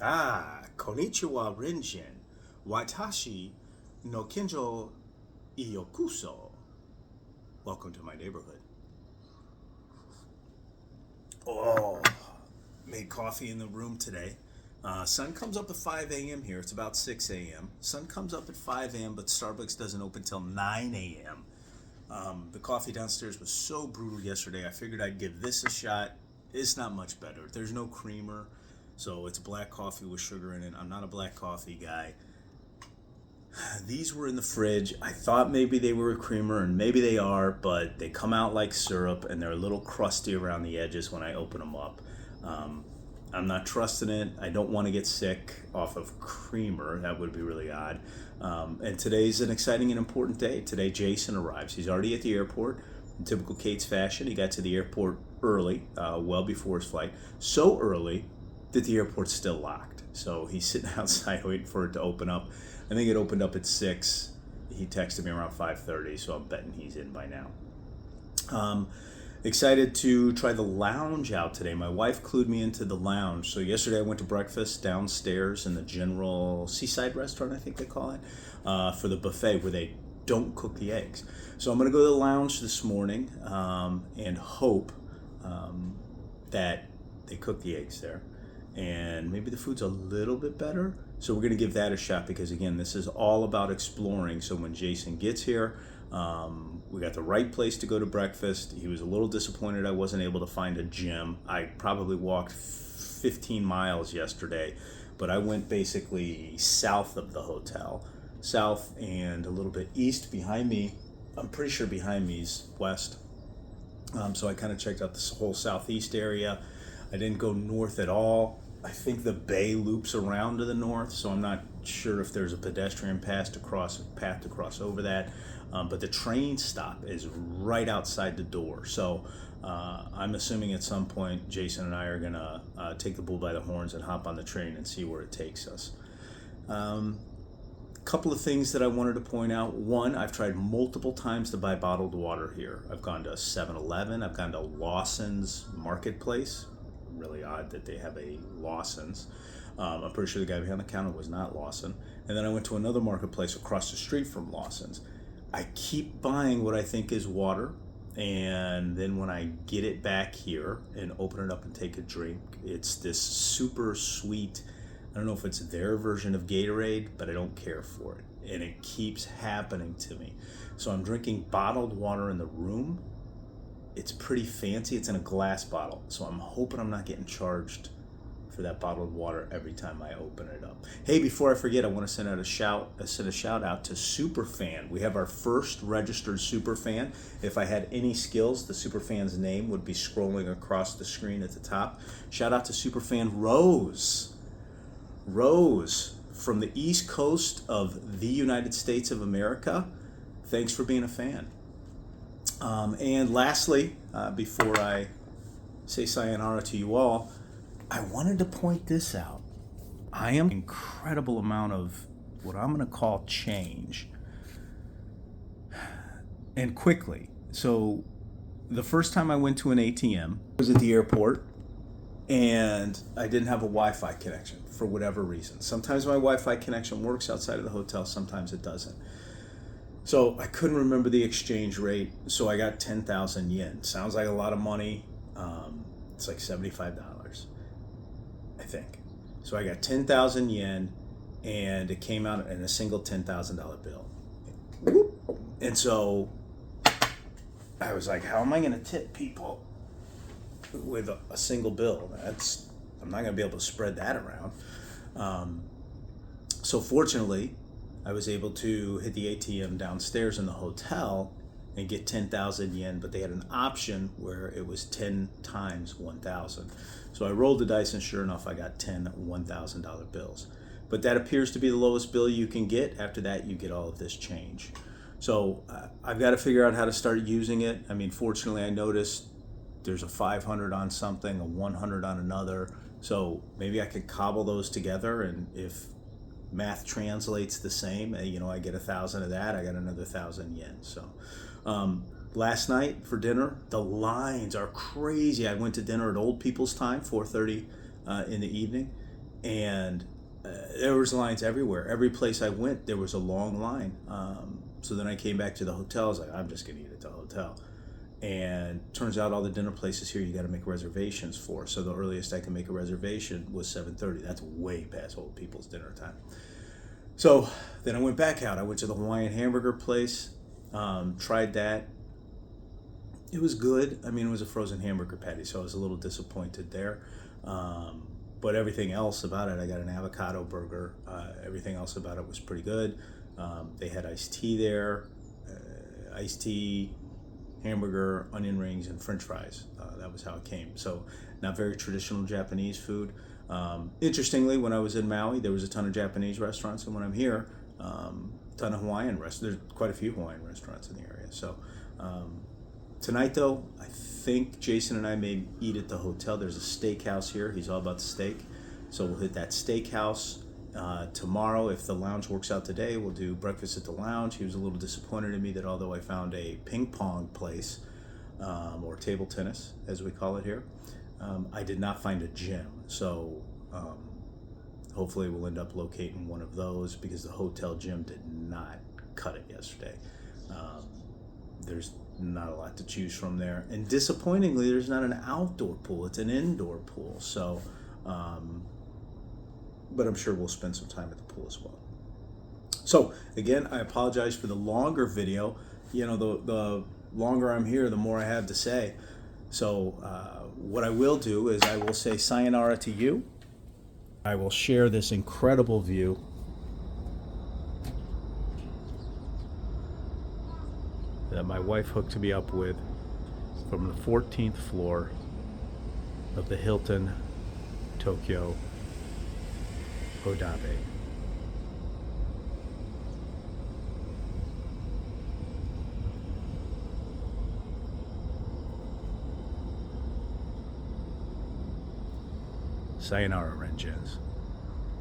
Konnichiwa Renjin. Watashi no Kenjo Iyokuso. Welcome to my neighborhood. Oh, made coffee in the room today. Sun comes up at 5 a.m. here. It's about 6 a.m. Sun comes up at 5 a.m., but Starbucks doesn't open till 9 a.m. The coffee downstairs was so brutal yesterday. I figured I'd give this a shot. It's not much better. There's no creamer, so it's black coffee with sugar in it. I'm not a black coffee guy. These were in the fridge. I thought maybe they were a creamer, and maybe they are, but they come out like syrup, and they're a little crusty around the edges when I open them up. I'm not trusting it. I don't want to get sick off of creamer. That would be really odd. And today's an exciting and important day. Today, Jason arrives. He's already at the airport. In typical Kate's fashion, he got to the airport early, well before his flight. So early that the airport's still locked. So he's sitting outside waiting for it to open up. I think it opened up at 6. He texted me around 5:30, so I'm betting he's in by now. Excited to try the lounge out today. My wife clued me into the lounge. So yesterday I went to breakfast downstairs in the general seaside restaurant, I think they call it, for the buffet where they don't cook the eggs. So I'm going to go to the lounge this morning and hope that they cook the eggs there. And maybe the food's a little bit better. So we're going to give that a shot because, again, this is all about exploring. So when Jason gets here, we got the right place to go to breakfast. He was a little disappointed I wasn't able to find a gym. I probably walked 15 miles yesterday, but I went basically south of the hotel. South and a little bit east behind me. I'm pretty sure behind me is west. So I kind of checked out this whole southeast area. I didn't go north at all. I think the bay loops around to the north, so I'm not sure if there's a pedestrian path to cross over that. But the train stop is right outside the door. So I'm assuming at some point Jason and I are going to take the bull by the horns and hop on the train and see where it takes us. Couple of things that I wanted to point out. One, I've tried multiple times to buy bottled water here. I've gone to 7-Eleven. I've gone to Lawson's Marketplace. Really odd that they have a Lawson's. I'm pretty sure the guy behind the counter was not Lawson. And then I went to another marketplace across the street from Lawson's. I keep buying what I think is water, and then when I get it back here and open it up and take a drink, it's this super sweet, I don't know if it's their version of Gatorade, but I don't care for it. And it keeps happening to me. So I'm drinking bottled water in the room. It's pretty fancy. It's in a glass bottle. So I'm hoping I'm not getting charged for that bottled water every time I open it up. Hey, before I forget, I want to send a shout out to Superfan. We have our first registered Superfan. If I had any skills, the Superfan's name would be scrolling across the screen at the top. Shout out to Superfan Rose. Rose from the East Coast of the United States of America. Thanks for being a fan. And lastly, before I say sayonara to you all, I wanted to point this out. I am an incredible amount of what I'm going to call change. And quickly. So the first time I went to an ATM was at the airport, and I didn't have a Wi-Fi connection for whatever reason. Sometimes my Wi-Fi connection works outside of the hotel, sometimes it doesn't. So I couldn't remember the exchange rate, so I got 10,000 yen. Sounds like a lot of money. It's like $75, I think. So I got 10,000 yen, and it came out in a single $10,000 bill. And so I was like, how am I going to tip people with a single bill? I'm not going to be able to spread that around. So fortunately, I was able to hit the ATM downstairs in the hotel and get 10,000 yen, but they had an option where it was 10 times 1,000. So I rolled the dice, and sure enough, I got 10 $1,000 bills. But that appears to be the lowest bill you can get. After that, you get all of this change. So I've got to figure out how to start using it. I mean, fortunately, I noticed there's a 500 on something, a 100 on another. So maybe I could cobble those together, and if math translates the same, I get 1,000 of that, I got another 1,000 yen. So last night for dinner, the lines are crazy. I went to dinner at Old People's Time, 4:30 in the evening, and there was lines everywhere. Every place I went, there was a long line. So then I came back to the hotel. I was like, I'm just gonna eat at the hotel. And turns out all the dinner places here you got to make reservations for. So the earliest I can make a reservation was 7:30. That's way past old people's dinner time. So then I went back out. I went to the Hawaiian hamburger place, tried that. It was good. I mean, it was a frozen hamburger patty, so I was a little disappointed there. But everything else about it, I got an avocado burger. Everything else about it was pretty good. They had iced tea there, iced tea, hamburger, onion rings, and French fries. That was how it came. So not very traditional Japanese food. Interestingly, when I was in Maui, there was a ton of Japanese restaurants, and when I'm here, ton of Hawaiian restaurants. There's quite a few Hawaiian restaurants in the area. So tonight, though, I think Jason and I may eat at the hotel. There's a steakhouse here. He's all about the steak. So we'll hit that steakhouse. Tomorrow, if the lounge works out today, we'll do breakfast at the lounge. He was a little disappointed in me that although I found a ping pong place, or table tennis, as we call it here, I did not find a gym. So hopefully we'll end up locating one of those because the hotel gym did not cut it yesterday. There's not a lot to choose from there. And disappointingly, there's not an outdoor pool. It's an indoor pool. So, but I'm sure we'll spend some time at the pool as well. So again, I apologize for the longer video. You know, the longer I'm here, the more I have to say. So what I will do is I will say sayonara to you. I will share this incredible view that my wife hooked me up with from the 14th floor of the Hilton Tokyo Odabe. Sayonara, Renjens.